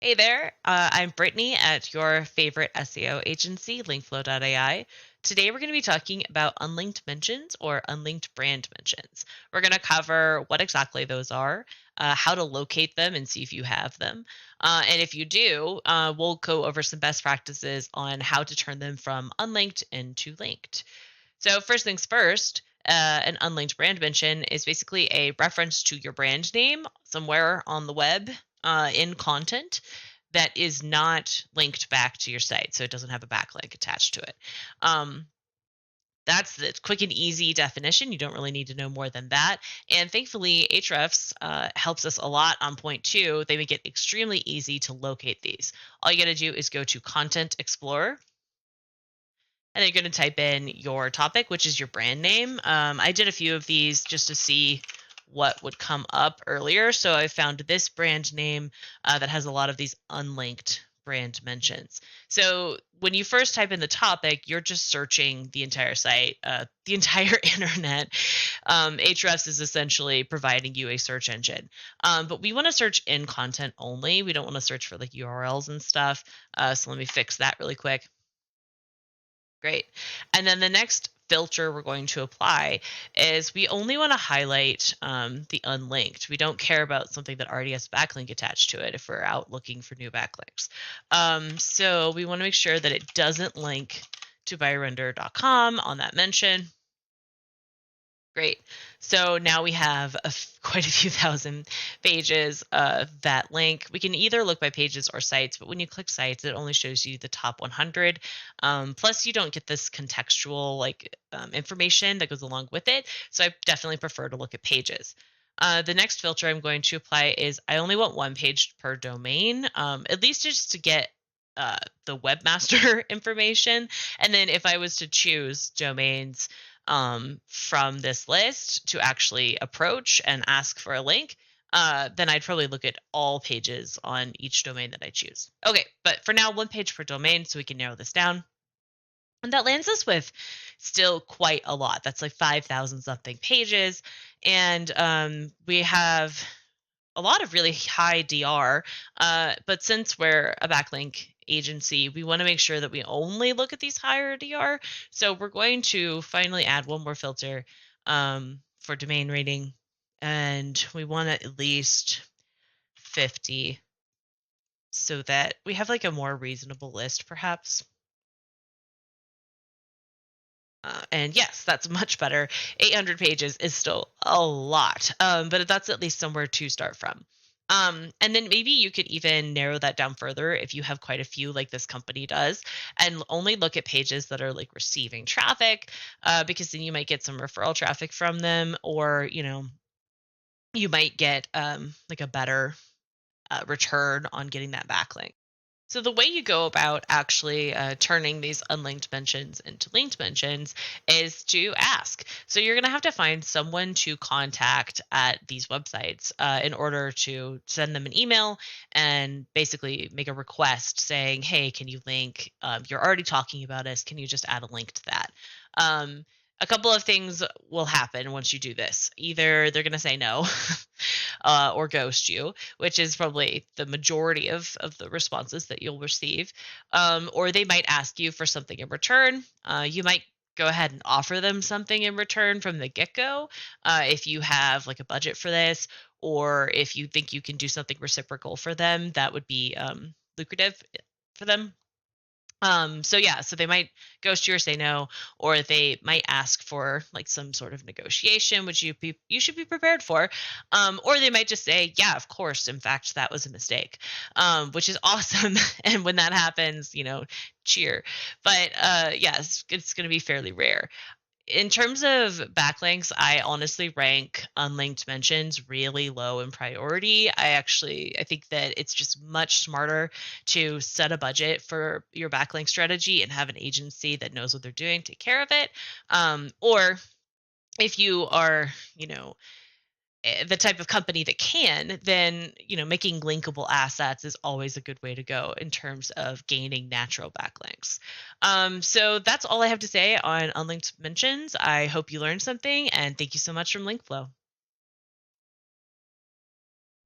Hey there, I'm Brittany at your favorite SEO agency, LinkFlow.AI. Today we're going to be talking about unlinked mentions or unlinked brand mentions. We're going to cover what exactly those are, how to locate them and see if you have them. And if you do, we'll go over some best practices on how to turn them from unlinked into linked. So, first things first, an unlinked brand mention is basically a reference to your brand name somewhere on the web in content that is not linked back to your site. So, it doesn't have a backlink attached to it. Um, that's the quick and easy definition. You don't really need to know more than that. And thankfully, Ahrefs helps us a lot on point two. They make it extremely easy to locate these. All you got to do is go to Content Explorer, and then you're going to type in your topic, which is your brand name. I did a few of these just to see what would come up earlier. So I found this brand name that has a lot of these unlinked brand mentions. So when you first type in the topic, you're just searching the entire site, the entire internet. Ahrefs is essentially providing you a search engine. But we want to search in content only. We don't want to search for like URLs and stuff. So let me fix that really quick. Great. And then the next filter we're going to apply is we only want to highlight the unlinked. We don't care about something that already has backlink attached to it if we're out looking for new backlinks. So we want to make sure that it doesn't link to buyrender.com on that mention. Great. So now we have quite a few thousand pages of that link. We can either look by pages or sites, but when you click sites, it only shows you the top 100. Plus, you don't get this contextual information that goes along with it. So I definitely prefer to look at pages. The next filter I'm going to apply is I only want one page per domain, at least just to get the webmaster information. And then if I was to choose domains from this list to actually approach and ask for a link, then I'd probably look at all pages on each domain that I choose. Okay, but for now, one page per domain, so we can narrow this down. And that lands us with still quite a lot. That's like 5,000 something pages. And we have a lot of really high DR. But since we're a backlink agency, we want to make sure that we only look at these higher DR. So we're going to finally add one more filter for domain rating. And we want at least 50 so that we have like a more reasonable list, perhaps. And yes, that's much better. 800 pages is still a lot, but that's at least somewhere to start from. And then maybe you could even narrow that down further if you have quite a few like this company does, and only look at pages that are like receiving traffic, because then you might get some referral traffic from them, or you might get like a better return on getting that backlink. So the way you go about actually turning these unlinked mentions into linked mentions is to ask. So you're going to have to find someone to contact at these websites in order to send them an email and basically make a request saying, hey, can you link? You're already talking about us. Can you just add a link to that? A couple of things will happen once you do this. Either they're going to say no or ghost you, which is probably the majority of the responses that you'll receive. Or they might ask you for something in return. You might go ahead and offer them something in return from the get-go if you have like a budget for this, or if you think you can do something reciprocal for them that would be lucrative for them. So yeah, so they might ghost you or say no, or they might ask for like some sort of negotiation, which you should be prepared for. Or they might just say, yeah, of course, in fact, that was a mistake, which is awesome. And when that happens, cheer. But yes, it's going to be fairly rare. In terms of backlinks, I honestly rank unlinked mentions really low in priority. I think that it's just much smarter to set a budget for your backlink strategy and have an agency that knows what they're doing take care of it. Or if you are, the type of company that can, then making linkable assets is always a good way to go in terms of gaining natural backlinks. So that's all I have to say on unlinked mentions. I hope you learned something, and thank you so much from LinkFlow.